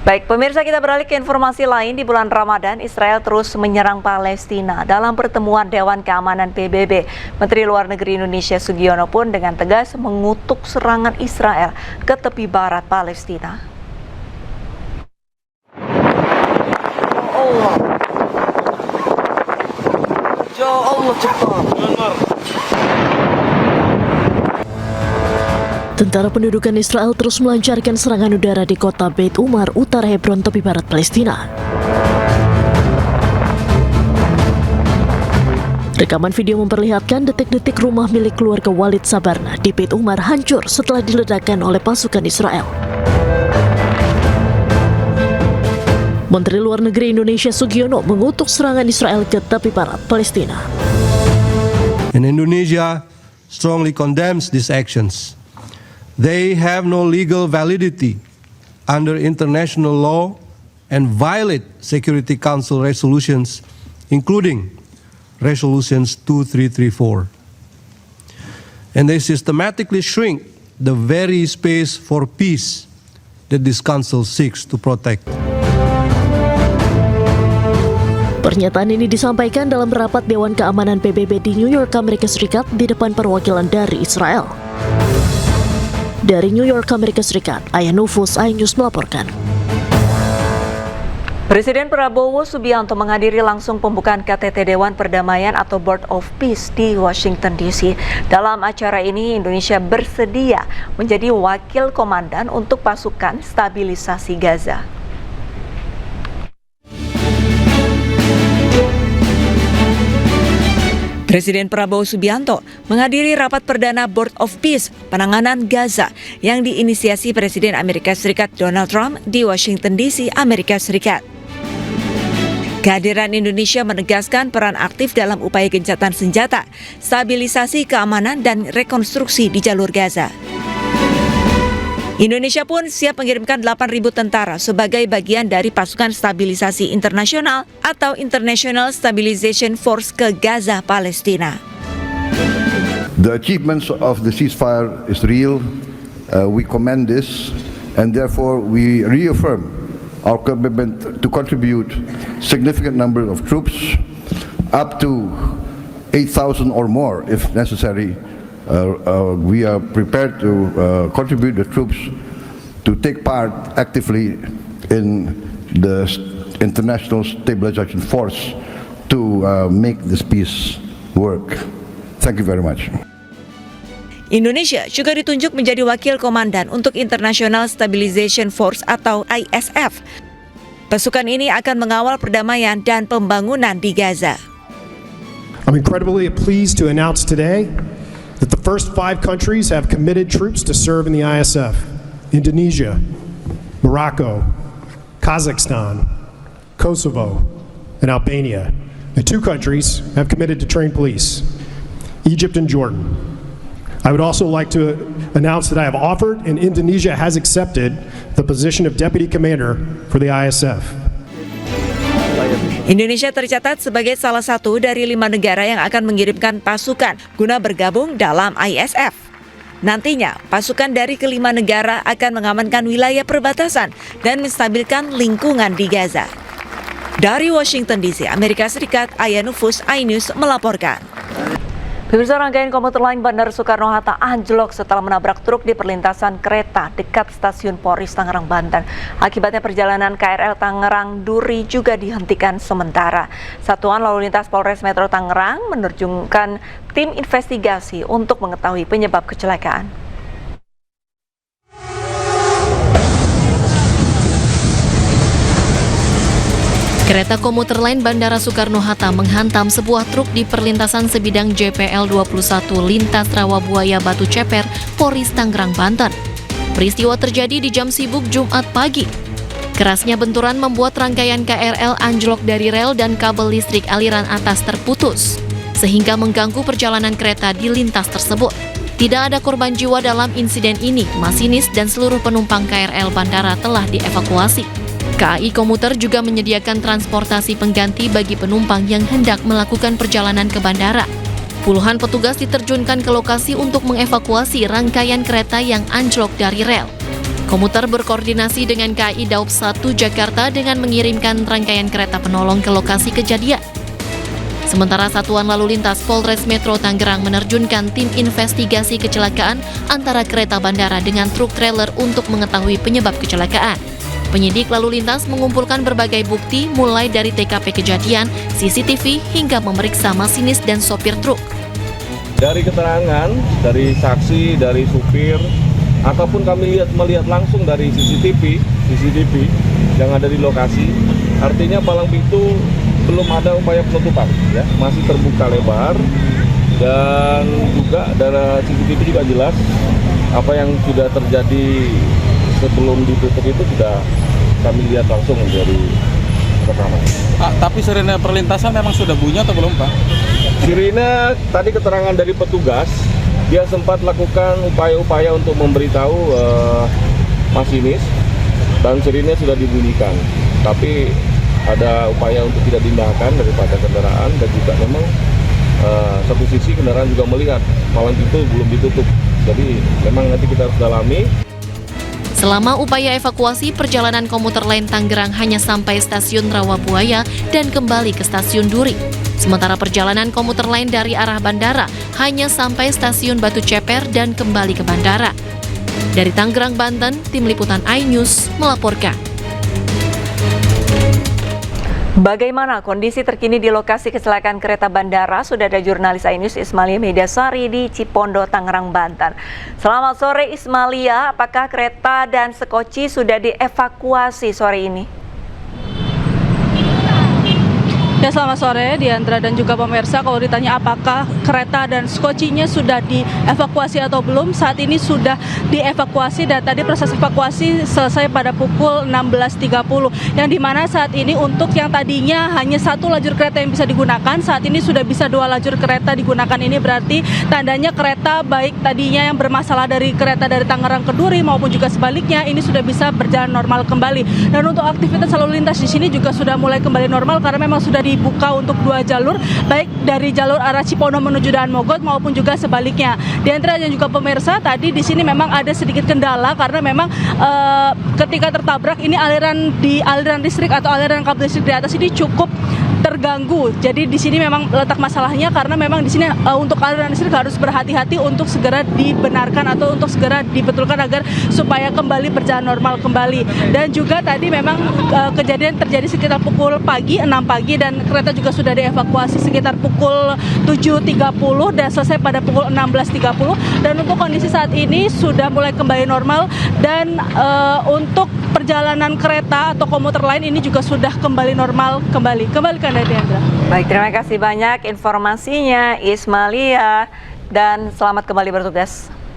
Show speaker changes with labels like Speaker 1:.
Speaker 1: Baik, pemirsa, kita beralih ke informasi lain. Di bulan Ramadan, Israel terus menyerang Palestina. Dalam pertemuan Dewan Keamanan PBB, Menteri Luar Negeri Indonesia Sugiono pun dengan tegas mengutuk serangan Israel ke tepi barat Palestina. Ya Allah, cepat.
Speaker 2: Tentara pendudukan Israel terus melancarkan serangan udara di kota Beit Umar, utara Hebron, tepi barat Palestina. Rekaman video memperlihatkan detik-detik rumah milik keluarga Walid Sabarna di Beit Umar hancur setelah diledakkan oleh pasukan Israel. Menteri Luar Negeri Indonesia Sugiono mengutuk serangan Israel ke tepi barat Palestina.
Speaker 3: And Indonesia strongly condemns these actions. They have no legal validity under international law and violate Security Council resolutions, including resolutions 2334. And they systematically shrink the very space for peace that this council seeks to protect.
Speaker 2: Pernyataan ini disampaikan dalam rapat Dewan Keamanan PBB di New York, Amerika Serikat di depan perwakilan dari Israel. Dari New York, Amerika Serikat, Aya Nufus, iNews melaporkan.
Speaker 1: Presiden Prabowo Subianto menghadiri langsung pembukaan KTT Dewan Perdamaian atau Board of Peace di Washington DC. Dalam acara ini, Indonesia bersedia menjadi wakil komandan untuk pasukan stabilisasi Gaza. Presiden Prabowo Subianto menghadiri rapat perdana Board of Peace penanganan Gaza yang diinisiasi Presiden Amerika Serikat Donald Trump di Washington DC, Amerika Serikat. Kehadiran Indonesia menegaskan peran aktif dalam upaya gencatan senjata, stabilisasi keamanan dan rekonstruksi di jalur Gaza. Indonesia pun siap mengirimkan 8.000 tentara sebagai bagian dari pasukan stabilisasi internasional atau International Stabilization Force ke Gaza, Palestina.
Speaker 4: The achievements of the ceasefire is real. We commend this, and therefore we reaffirm our commitment to contribute significant number of troops, up to 8,000 or more if necessary. We are prepared to contribute the troops to take part actively in the International Stabilization Force to make this peace work. Thank you very much.
Speaker 1: Indonesia juga ditunjuk menjadi wakil komandan untuk International Stabilization Force atau ISF. Pasukan ini akan mengawal perdamaian dan pembangunan di Gaza.
Speaker 5: I'm incredibly pleased to announce today that the first 5 countries have committed troops to serve in the ISF: Indonesia, Morocco, Kazakhstan, Kosovo, and Albania. And 2 countries have committed to train police: Egypt and Jordan. I would also like to announce that I have offered and Indonesia has accepted the position of Deputy Commander for the ISF.
Speaker 1: Indonesia tercatat sebagai salah satu dari 5 negara yang akan mengirimkan pasukan guna bergabung dalam ISF. Nantinya, pasukan dari kelima negara akan mengamankan wilayah perbatasan dan menstabilkan lingkungan di Gaza. Dari Washington DC, Amerika Serikat, Aya Nufus, iNews melaporkan. Pemirsa, rangkaian komuter lain Bandara Soekarno-Hatta anjlok setelah menabrak truk di perlintasan kereta dekat stasiun Polres Tangerang, Banten. Akibatnya perjalanan KRL Tangerang Duri juga dihentikan sementara. Satuan Lalu Lintas Polres Metro Tangerang menerjunkan tim investigasi untuk mengetahui penyebab kecelakaan.
Speaker 6: Kereta komuter lain Bandara Soekarno-Hatta menghantam sebuah truk di perlintasan sebidang JPL 21 lintas Rawabuaya Batu Ceper, Polres Tangerang, Banten. Peristiwa terjadi di jam sibuk Jumat pagi. Kerasnya benturan membuat rangkaian KRL anjlok dari rel dan kabel listrik aliran atas terputus, sehingga mengganggu perjalanan kereta di lintas tersebut. Tidak ada korban jiwa dalam insiden ini. Masinis dan seluruh penumpang KRL bandara telah dievakuasi. KAI Komuter juga menyediakan transportasi pengganti bagi penumpang yang hendak melakukan perjalanan ke bandara. Puluhan petugas diterjunkan ke lokasi untuk mengevakuasi rangkaian kereta yang anjlok dari rel. Komuter berkoordinasi dengan KAI Daob 1 Jakarta dengan mengirimkan rangkaian kereta penolong ke lokasi kejadian. Sementara Satuan Lalu Lintas Polres Metro Tangerang menerjunkan tim investigasi kecelakaan antara kereta bandara dengan truk trailer untuk mengetahui penyebab kecelakaan. Penyidik lalu lintas mengumpulkan berbagai bukti mulai dari TKP kejadian, CCTV, hingga memeriksa masinis dan sopir truk.
Speaker 7: Dari keterangan, dari saksi, dari supir, ataupun kami melihat langsung dari CCTV yang ada di lokasi, artinya palang pintu belum ada upaya penutupan, ya, masih terbuka lebar, dan juga dari CCTV juga jelas apa yang sudah terjadi sebelum ditutup itu sudah kami lihat langsung dari rekaman.
Speaker 8: Pak, tapi sirine perlintasan memang sudah bunyi atau belum, Pak?
Speaker 7: Sirine tadi keterangan dari petugas, dia sempat lakukan upaya-upaya untuk memberitahu masinis, dan sirine sudah dibunyikan, tapi ada upaya untuk tidak diindahkan daripada kendaraan, dan juga memang satu sisi kendaraan juga melihat palang pintu belum ditutup, jadi memang nanti kita harus dalami.
Speaker 6: Selama upaya evakuasi, perjalanan komuter lain Tangerang hanya sampai stasiun Rawabuaya dan kembali ke stasiun Duri. Sementara perjalanan komuter lain dari arah bandara hanya sampai stasiun Batu Ceper dan kembali ke bandara. Dari Tangerang, Banten, Tim Liputan iNews melaporkan.
Speaker 1: Bagaimana kondisi terkini di lokasi kecelakaan kereta bandara? Sudah ada jurnalis iNews Ismalia Mediasari di Cipondo, Tangerang, Banten. Selamat sore Ismalia, apakah kereta dan sekoci sudah dievakuasi sore ini?
Speaker 9: Ya, selamat sore Diandra dan juga pemirsa. Kalau ditanya apakah kereta dan skocinya sudah dievakuasi atau belum, saat ini sudah dievakuasi dan tadi proses evakuasi selesai pada pukul 16.30, yang dimana saat ini untuk yang tadinya hanya satu lajur kereta yang bisa digunakan, saat ini sudah bisa 2 lajur kereta digunakan. Ini berarti tandanya kereta baik tadinya yang bermasalah dari kereta dari Tangerang ke Duri maupun juga sebaliknya ini sudah bisa berjalan normal kembali. Dan untuk aktivitas lalu lintas di sini juga sudah mulai kembali normal karena memang sudah dibuka untuk 2 jalur, baik dari jalur arah Cipondo menuju Daan Mogot maupun juga sebaliknya. Di antara dan juga pemirsa, tadi di sini memang ada sedikit kendala karena memang ketika tertabrak ini aliran listrik atau aliran kabel listrik di atas ini cukup terganggu. Jadi di sini memang letak masalahnya karena memang di sini untuk aliran listrik harus berhati-hati untuk segera dibenarkan atau untuk segera dibetulkan agar supaya kembali berjalan normal kembali. Dan juga tadi memang kejadian terjadi sekitar pukul 6 pagi dan kereta juga sudah dievakuasi sekitar pukul 7.30 dan selesai pada pukul 16.30. Dan untuk kondisi saat ini sudah mulai kembali normal dan untuk perjalanan kereta atau komuter lain ini juga sudah kembali normal kembali ke Diandra.
Speaker 1: Baik, terima kasih banyak informasinya Ismalia dan selamat kembali bertugas.